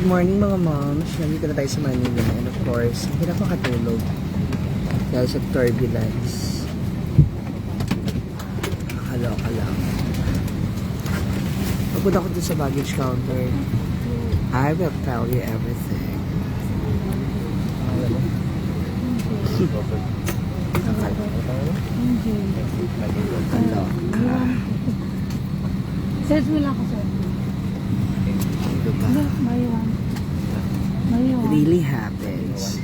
morning mga moms. Nandito na tayo sa Manila. And of course, hindi na makatulog. Dahil sa turbulence. Nakakaloka lang. Pagpunta ko dun sa baggage counter, I will tell you everything. Nakakaloka. Sales mo lang ako, sir. Diba? Mayroon. Really happens.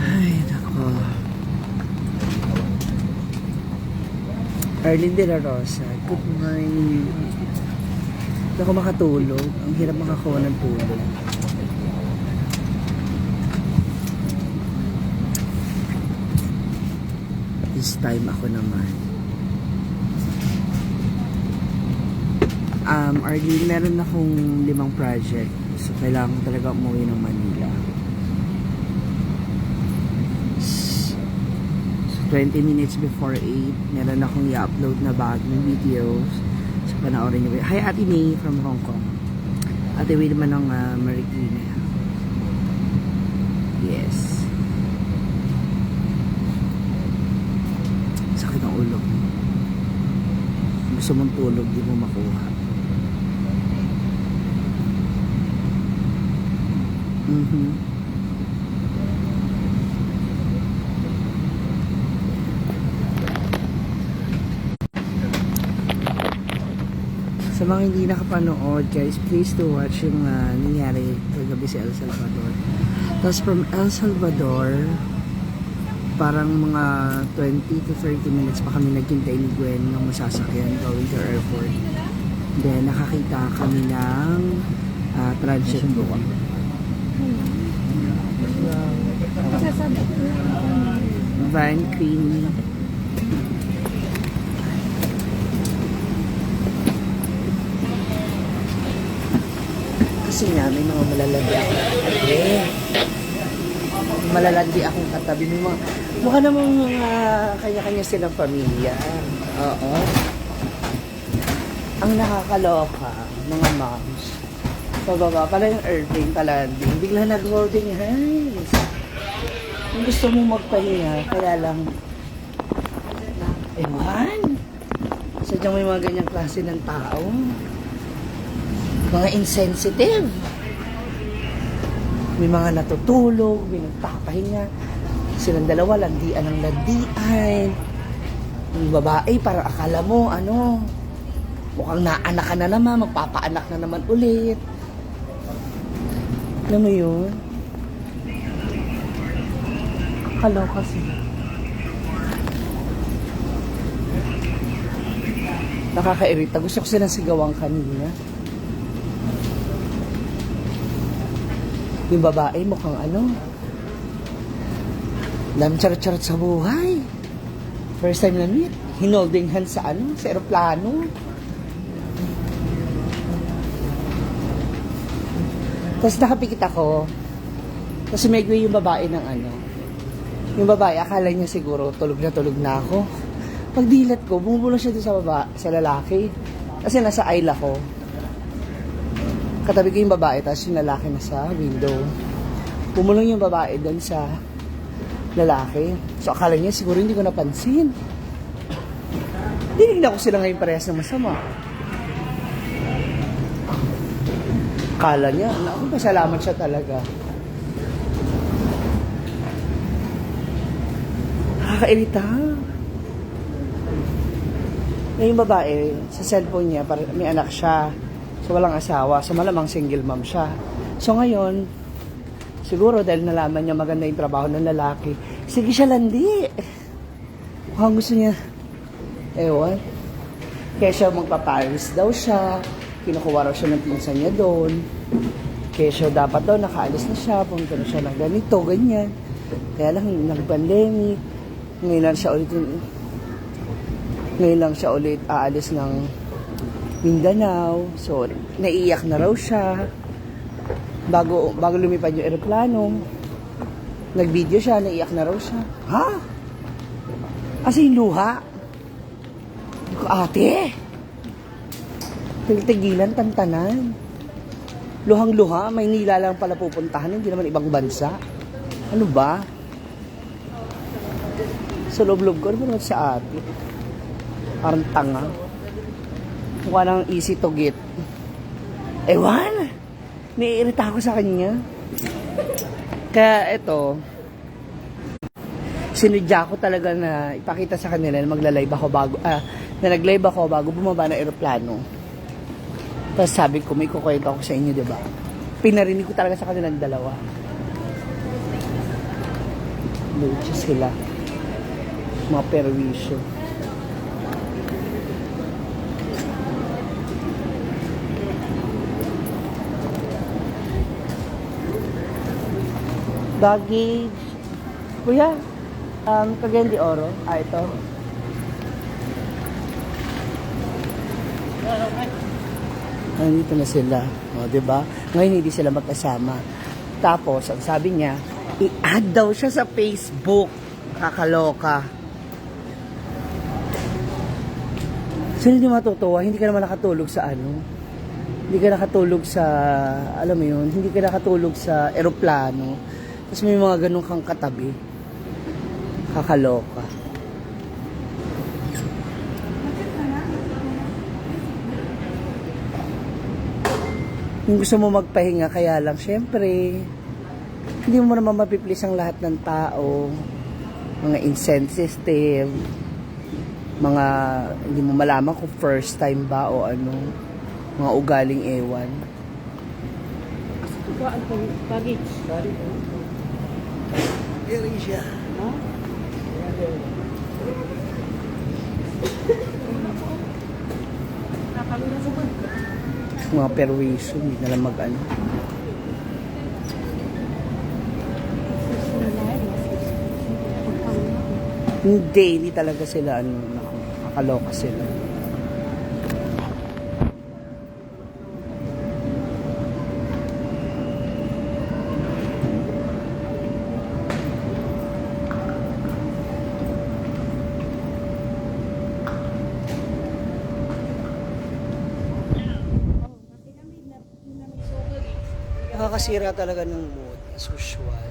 Ay, nako. Arlene de la Rosa, good morning. Hindi ako makatulog. Ang hirap makakuha ng tulog. This time ako naman. Arlene, meron akong 5 project. So, kailangan talaga umuwi ng Manila. So, 20 minutes before 8, meron akong i-upload na bagong videos. So, panoorin nyo. Hi, Ate May from Hong Kong. Ate May naman ng Marikina. Yes. Sakit ng ulo. Gusto mong tulog, di mo makuha. Sa mga hindi nakapanood, guys, please to watch yung nangyari kagabi sa El Salvador. Tapos from El Salvador, parang mga 20 to 30 minutes pa kami naghintay ni Gwen ng masasakyan going to airport. Then nakakita kami ng transit doon. Van creamy. Kasi nga may mga malalandi akong katabi. Malalandi akong katabi. Mukha namang mga kanya-kanya silang pamilya. Oo. Ang nakakaloka, mga moms. Pababa pala yung airplane pa-landing. Bigla nag-holding hands. Kung gusto mo magpahinga, kaya lang, ewan. Sadyang may mga ganyang klase ng tao. Mga insensitive. May mga natutulog, may nagpapahinga. Silang dalawa, landian ng landian. Yung babae, para akala mo, mukhang naanak ka na naman, magpapaanak na naman ulit. Alam mo yun? Kaloka sila. Nakakairita. Gusto ko silang sigawang kanina. Yung babae mukhang lamchar-char sa buhay. First time na meet. Hinolding hands sa sa aeroplano. Tapos nakapikit ako. Tapos may yung babae ng Yung babae, akala niya siguro tulog na ako. Pagdilat ko, bumubulong siya doon sa lalaki. Kasi nasa aisle ako. Katabi ko yung babae, tapos yung lalaki nasa window. Bumulong yung babae doon sa lalaki. So akala niya siguro hindi ko napansin. Dinignan ko sila ngayon parehas na masama. Akala niya, pasalamat siya talaga. Nakakairita. Yung babae, sa cellphone niya, may anak siya. So walang asawa. So malamang single mom siya. So ngayon, siguro dahil nalaman niya maganda yung trabaho ng lalaki, sige siya landi. Mukhang gusto niya, ewan. Kaya siya magpaparis daw siya. Kinukuha raw siya ng pinsan niya doon. Kaya siya dapat daw nakaalis na siya. Pumunta na siya ng ganito, ganyan. Kaya lang, nag-pandemic. Ngayon lang siya ulit aalis ng Mindanao. So, naiiyak na raw siya. Bago lumipad yung aeroplano, nag-video siya, naiiyak na raw siya. Ha? Kasi yung luha. Ate! Tigtigilan, tantanan. Luhang-luha, Maynila lang pala pupuntahan, hindi naman ibang bansa. Ano ba? Sa loob-loob ko, ano ba naman sa ate? Parang tanga. Mukha nang easy to get. Ewan! Naiirita ako sa kanya. Kaya ito, sinudya ko talaga na ipakita sa kanila na magla-live ako bago, na nag-live ako bago bumaba ng eroplano. Tapos sabi ko, may kukwento ako sa inyo, diba? Pinarinig ko talaga sa kanilang dalawa. Lucha sila. Mga perwisyo. Baggage. Kuya, Cagayan de Oro. Ito. Nandito na sila. O, diba? Ngayon hindi sila magkasama. Tapos, ang sabi niya, i-add daw siya sa Facebook. Kakaloka. Sino hindi matutuwa? Hindi ka naman nakatulog sa ano? Hindi ka nakatulog sa, alam mo yun, hindi ka nakatulog sa eroplano. Tapos may mga ganun kang katabi. Kakaloka. Kung gusto mo magpahinga, kaya lang, syempre, hindi mo naman mapiplis ang lahat ng tao. Mga insensitive, mga, hindi mo malaman kung first time ba o ano, mga ugaling ewan. Baggage. Here siya. Mga perwisyo, hindi na lang mag-ano. Hindi talaga sila, ano, nakakaloka sila. Nakakasira talaga ng mood, as usual.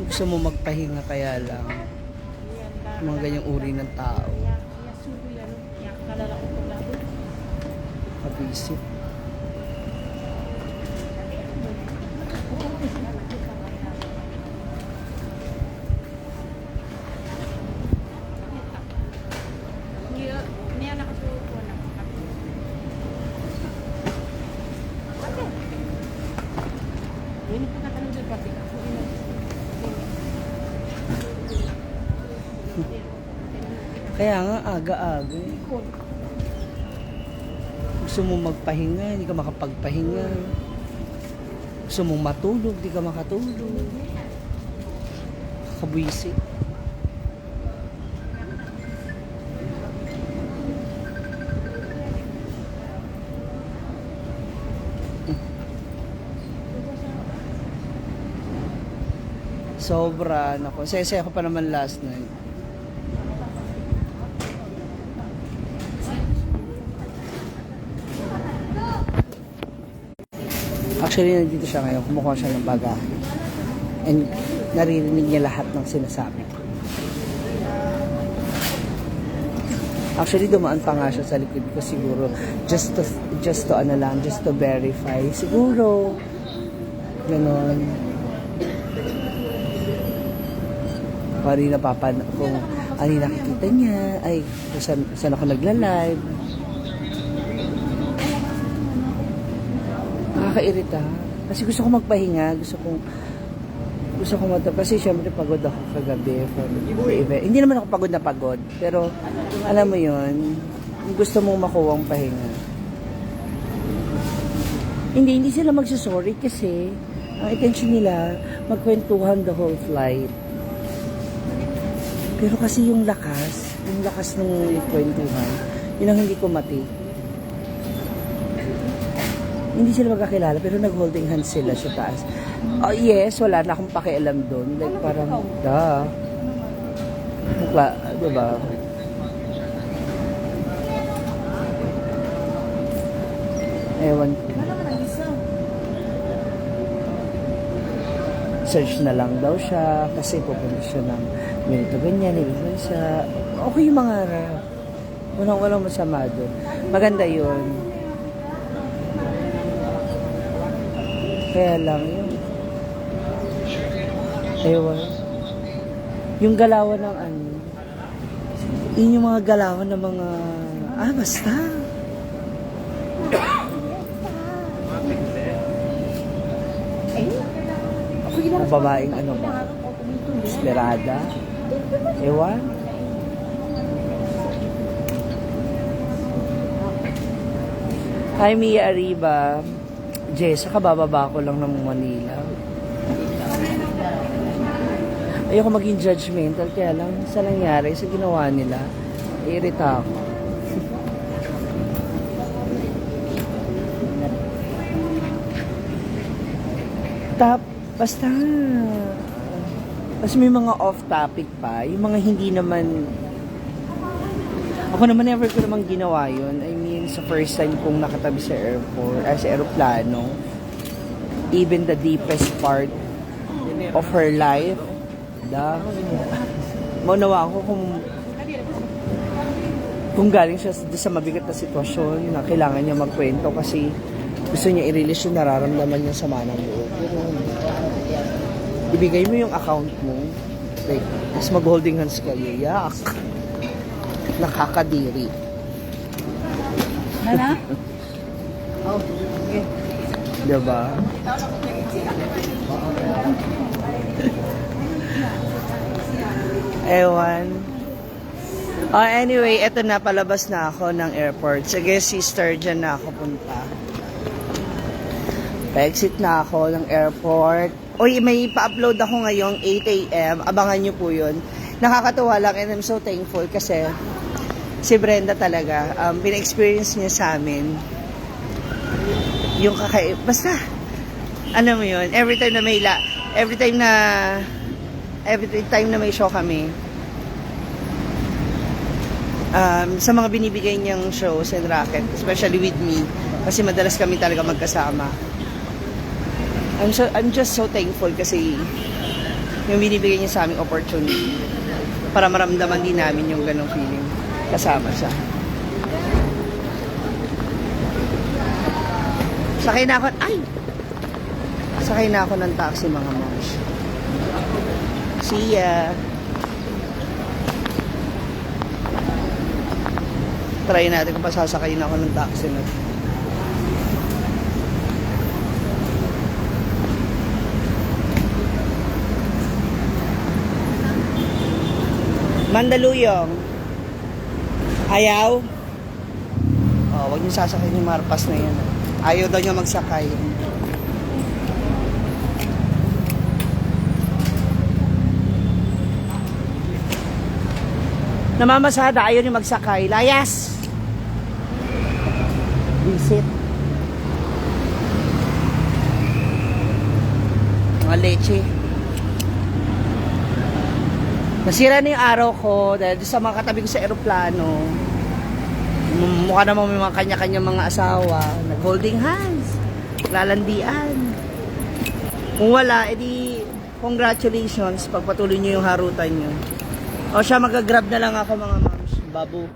Gusto mo magpahinga, kaya lang mga ganyang uri ng tao. Pag-isip. Kaya nga, aga-aga. Gusto mo magpahinga, hindi ka makapagpahinga. Gusto mong matulog, hindi ka makatulog. Kabwisit. Sobra, nako. Saya-saya ko pa naman last night. Actually, nandito siya ngayon. Kumukuha siya ng bagahe. And naririnig niya lahat ng sinasabi ko. Actually, dumaan pa nga siya sa likod ko siguro. Just to ano lang, just to verify. Siguro, ganon. Kung ano yung nakikita niya, ay, saan ako nagla-live. Nakakairita. Kasi gusto ko magpahinga, gusto ko kasi syempre pagod ako kagabi from the event. Hindi naman ako pagod na pagod, pero alam mo yun, gusto mong makuwang pahinga. Hindi sila magsasorry kasi ang intention nila magkwentuhan the whole flight. Pero kasi yung lakas ng kwentuhan, yun ang hindi ko mati. Hindi sila magkakilala pero nag-holding hands sila sa taas. Oh, yes, wala na akong pakialam doon. Like, parang, diba? Ewan ko. Search na lang daw siya kasi pupunta siya ng ganito, ganyan, nilagay siya. Okay yung mga walang masama doon. Maganda yun. Kaya lang yun. Ewan. Yung galawan ng ano. Yun yung mga galawan ng mga... basta. Ang babaeng ano ba? Esperada? Ewan? Hi, Mia Arriba. Jessa, kabababa ko lang ng Manila. Ayoko maging judgmental, kaya lang sa nangyari, sa ginawa nila, irita ako. Basta may mga off-topic pa, yung mga hindi naman, ako naman never ko naman ginawa yun. I mean, sa first time kong nakatabi sa airport, sa aeroplano, even the deepest part of her life, maunawa ako kung galing siya sa mabigat na sitwasyon na kailangan niya magkwento kasi gusto niya i-release yung nararamdaman niya sa manang loob. Pero, ibigay mo yung account mo, like, tapos mag-holding hands kayo, yak. Nakakadiri. Nana? Oh, okay. Diba? Ewan. Anyway, eto na, palabas na ako ng airport. Sige, sister, dyan na ako punta. Pa-exit na ako ng airport. Uy, may pa-upload ako ngayong 8 a.m. Abangan nyo po yun. Nakakatuwa lang and I'm so thankful kasi si Brenda talaga, pina-experience niya sa amin. Yung basta, ano mo yun, every time na may show kami, sa mga binibigay niyang shows and racket, especially with me, kasi madalas kami talaga magkasama. I'm just so thankful kasi yung binibigay niya sa aming opportunity para maramdaman din namin yung ganong feeling kasama siya. Sakay na ako ng taxi, mga moms. See ya. Try natin kung pasasakay na ako ng taxi na. Mandaluyong. Ayaw? Huwag niyo sasakay yung marpas na yan. Ayaw daw niya magsakay. Namamasada, ayaw niya magsakay. Layas! Visit. Mga leche. Nasira na yung araw ko dahil sa mga katabi ko sa aeroplano. Mukha naman may mga kanya-kanya mga asawa. Nag-holding hands. Lalandian. Kung wala, edi congratulations. Pagpatuloy nyo yung harutan nyo. O siya, mag-grab na lang ako, mga moms. Babu.